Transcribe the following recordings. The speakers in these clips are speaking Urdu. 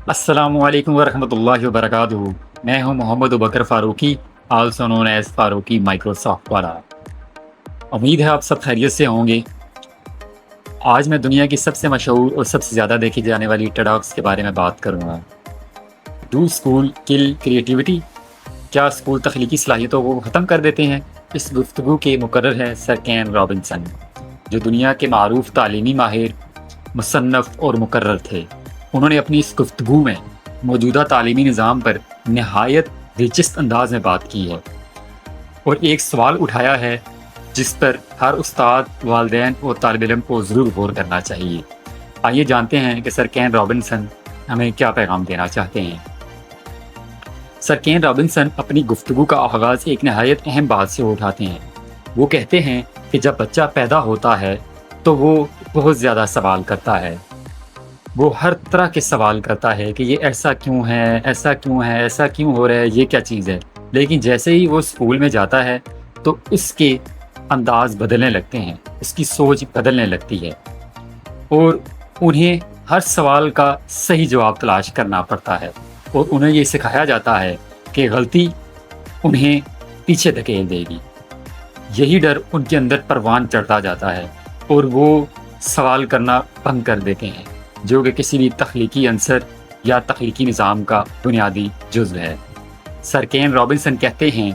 السلام علیکم ورحمۃ اللہ وبرکاتہ۔ میں ہوں Muhammad Abubakar Farooqui, also known as Farooqui Microsoft والا۔ امید ہے آپ سب خیریت سے ہوں گے۔ آج میں دنیا کی سب سے مشہور اور سب سے زیادہ دیکھی جانے والی ٹیڈاکس کے بارے میں بات کروں گا۔ ڈو اسکول کل کریٹیوٹی؟ کیا اسکول تخلیقی صلاحیتوں کو ختم کر دیتے ہیں؟ اس گفتگو کے مقرر ہیں سر کین رابنسن، جو دنیا کے معروف تعلیمی ماہر، مصنف اور مقرر تھے۔ انہوں نے اپنی اس گفتگو میں موجودہ تعلیمی نظام پر نہایت دلچسپ انداز میں بات کی ہے اور ایک سوال اٹھایا ہے جس پر ہر استاد، والدین اور طالب علم کو ضرور غور کرنا چاہیے۔ آئیے جانتے ہیں کہ سر کین رابنسن ہمیں کیا پیغام دینا چاہتے ہیں۔ سر کین رابنسن اپنی گفتگو کا آغاز ایک نہایت اہم بات سے اٹھاتے ہیں۔ وہ کہتے ہیں کہ جب بچہ پیدا ہوتا ہے تو وہ بہت زیادہ سوال کرتا ہے۔ وہ ہر طرح کے سوال کرتا ہے کہ یہ ایسا کیوں ہے، ایسا کیوں ہے، ایسا کیوں ہو رہا ہے، یہ کیا چیز ہے۔ لیکن جیسے ہی وہ اسکول میں جاتا ہے تو اس کے انداز بدلنے لگتے ہیں، اس کی سوچ بدلنے لگتی ہے اور انہیں ہر سوال کا صحیح جواب تلاش کرنا پڑتا ہے، اور انہیں یہ سکھایا جاتا ہے کہ غلطی انہیں پیچھے دھکیل دے گی۔ یہی ڈر ان کے اندر پروان چڑھتا جاتا ہے اور وہ سوال کرنا بند کر دیتے ہیں، جو کہ کسی بھی تخلیقی عنصر یا تخلیقی نظام کا بنیادی جزو ہے۔ سر کین رابنسن کہتے ہیں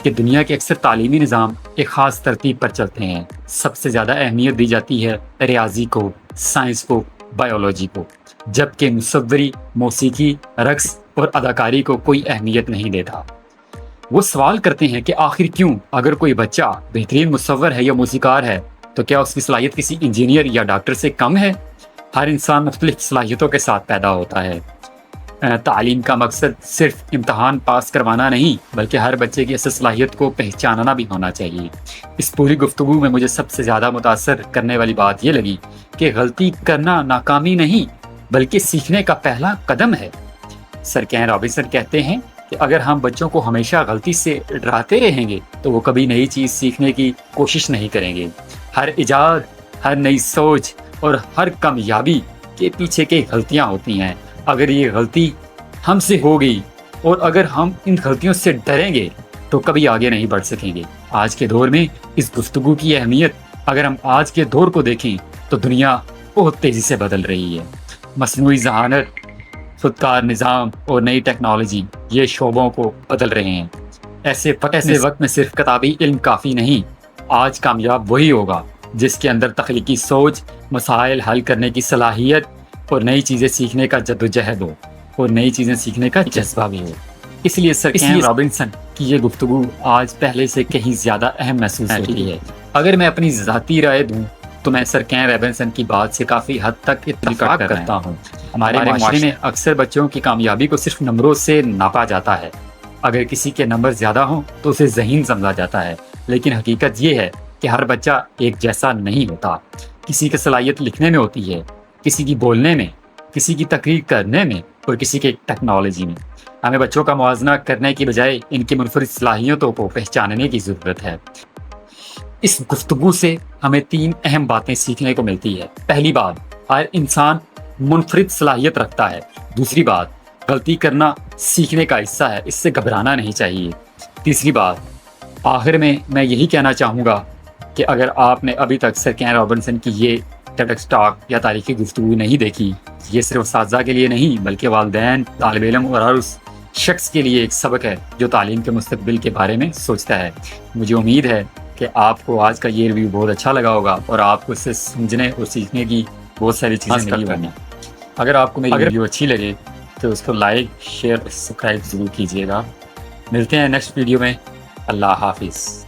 کہ دنیا کے اکثر تعلیمی نظام ایک خاص ترتیب پر چلتے ہیں۔ سب سے زیادہ اہمیت دی جاتی ہے ریاضی کو، سائنس کو، بائیولوجی کو، جبکہ مصوری، موسیقی، رقص اور اداکاری کو کوئی اہمیت نہیں دیتا۔ وہ سوال کرتے ہیں کہ آخر کیوں؟ اگر کوئی بچہ بہترین مصور ہے یا موسیقار ہے تو کیا اس کی صلاحیت کسی انجینئر یا ڈاکٹر سے کم ہے؟ ہر انسان مختلف صلاحیتوں کے ساتھ پیدا ہوتا ہے۔ تعلیم کا مقصد صرف امتحان پاس کروانا نہیں، بلکہ ہر بچے کی اصل صلاحیت کو پہچاننا بھی ہونا چاہیے۔ اس پوری گفتگو میں مجھے سب سے زیادہ متاثر کرنے والی بات یہ لگی کہ غلطی کرنا ناکامی نہیں بلکہ سیکھنے کا پہلا قدم ہے۔ سر کین رابنسن کہتے ہیں کہ اگر ہم بچوں کو ہمیشہ غلطی سے ڈراتے رہیں گے تو وہ کبھی نئی چیز سیکھنے کی کوشش نہیں کریں گے۔ ہر ایجاد، ہر نئی سوچ اور ہر کامیابی کے پیچھے کی غلطیاں ہوتی ہیں۔ اگر یہ غلطی ہم سے ہو گئی اور اگر ہم ان غلطیوں سے ڈریں گے تو کبھی آگے نہیں بڑھ سکیں گے۔ آج کے دور میں اس گفتگو کی اہمیت، اگر ہم آج کے دور کو دیکھیں تو دنیا بہت تیزی سے بدل رہی ہے۔ مصنوعی ذہانت، خودکار نظام اور نئی ٹیکنالوجی یہ شعبوں کو بدل رہے ہیں۔ ایسے وقت میں صرف کتابی علم کافی نہیں۔ آج کامیاب وہی ہوگا جس کے اندر تخلیقی سوچ، مسائل حل کرنے کی صلاحیت اور نئی چیزیں سیکھنے کا جدوجہد ہو اور نئی چیزیں سیکھنے کا جذبہ بھی ہو۔ اس لیے سر کین رابنسن کی یہ گفتگو آج پہلے سے کہیں زیادہ اہم محسوس ہوتی ہے۔ اگر میں اپنی ذاتی رائے دوں تو میں سر کین رابنسن کی بات سے کافی حد تک اتفاق کرتا ہوں۔ ہمارے معاشرے میں اکثر بچوں کی کامیابی کو صرف نمبروں سے ناپا جاتا ہے۔ اگر کسی کے نمبر زیادہ ہوں تو اسے ذہین سمجھا جاتا ہے، لیکن حقیقت یہ ہے کہ ہر بچہ ایک جیسا نہیں ہوتا۔ کسی کی صلاحیت لکھنے میں ہوتی ہے، کسی کی بولنے میں، کسی کی تقریر کرنے میں اور کسی کے ٹیکنالوجی میں۔ ہمیں بچوں کا موازنہ کرنے کی بجائے ان کی منفرد صلاحیتوں کو پہچاننے کی ضرورت ہے۔ اس گفتگو سے ہمیں 3 اہم باتیں سیکھنے کو ملتی ہے۔ پہلی بات، ہر انسان منفرد صلاحیت رکھتا ہے۔ دوسری بات، غلطی کرنا سیکھنے کا حصہ ہے، اس سے گھبرانا نہیں چاہیے۔ تیسری بات، آخر میں یہی کہنا چاہوں گا کہ اگر آپ نے ابھی تک سر کین رابنسن کی یہ ٹیڈکس ٹاک یا تاریخی گفتگو نہیں دیکھی، یہ صرف اساتذہ کے لیے نہیں بلکہ والدین، طالب علم اور ہر اس شخص کے لیے ایک سبق ہے جو تعلیم کے مستقبل کے بارے میں سوچتا ہے۔ مجھے امید ہے کہ آپ کو آج کا یہ ریویو بہت اچھا لگا ہوگا اور آپ کو اس سے سمجھنے اور سیکھنے کی بہت ساری چیزیں ملی ہوں گی۔ اگر آپ کو میری ویڈیو اچھی لگے تو اس کو لائک، شیئر، سبسکرائب ضرور کیجیے گا۔ ملتے ہیں نیکسٹ ویڈیو میں۔ اللہ حافظ۔